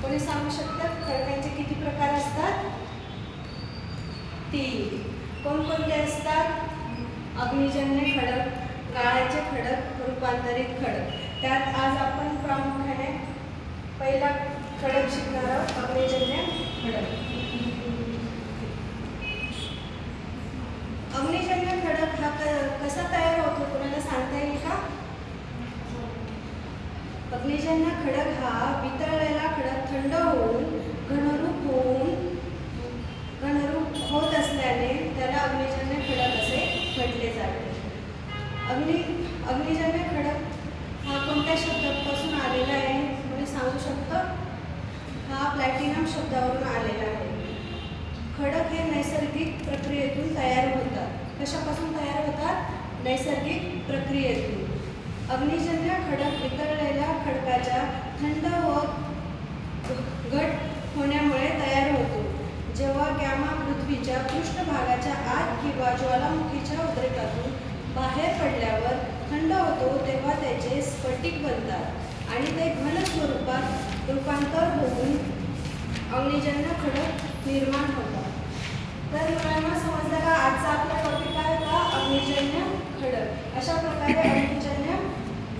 कोणी सांगू शकतात खडकांचे किती प्रकार असतात? 3. कोणकोणते असतात? अग्निजन्य खडक, गाळाचे खडक, रूपांतरित खडक. त्यात आज आपण प्रामुख्याने पहिला खडक शिकणार आहोत, अग्निजन्य खडक. अग्निजन्य खडक हा कसा तयार होतो कोणाला सांगता येईल का? अग्निजन्य खडक हा वितळलेला खडक थंड होऊन घनरूप होत असल्याने त्याला अग्निजन्य खडक असे म्हटले जाते. अग्निजन्य खडक हा कोणत्या शब्दापासून आलेला आहे कोणी सांगू शकतं? हा प्लॅटिनम शब्दावरून आलेला आहे. खडक हे नैसर्गिक प्रक्रियेतून तयार होतात. कशापासून तयार होतात? नैसर्गिक प्रक्रियेतून. अग्निजन्य खडक वितळलेल्या खडकाच्या थंड व घट होण्यामुळे तयार होतो. जेव्हा गॅमा पृथ्वीच्या पृष्ठभागाच्या आत किंवा ज्वालामुखीच्या उद्रेकातून बाहेर पडल्यावर थंड होतो तेव्हा त्याचे स्फटिक बनतात आणि ते घन स्वरूपात रूपांतर होऊन अग्निजन्य खडक निर्माण होतात. तर मुलांना समजलं का आजचा आपला टॉपिक काय होता? अग्निजन्य खडक. अशा प्रकारे अग्निजन्य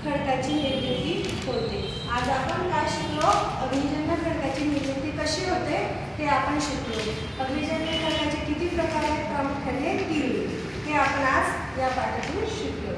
खडकाची निर्मिती होते. आज आपण काय शिकलो? अग्निजन्य खडकाची निर्मिती कशी होते ते आपण शिकलो. अग्निजन्य खडकाचे किती प्रकार आहेत? प्रामुख्याने 3. हे आपण आज या पाठातून शिकलो.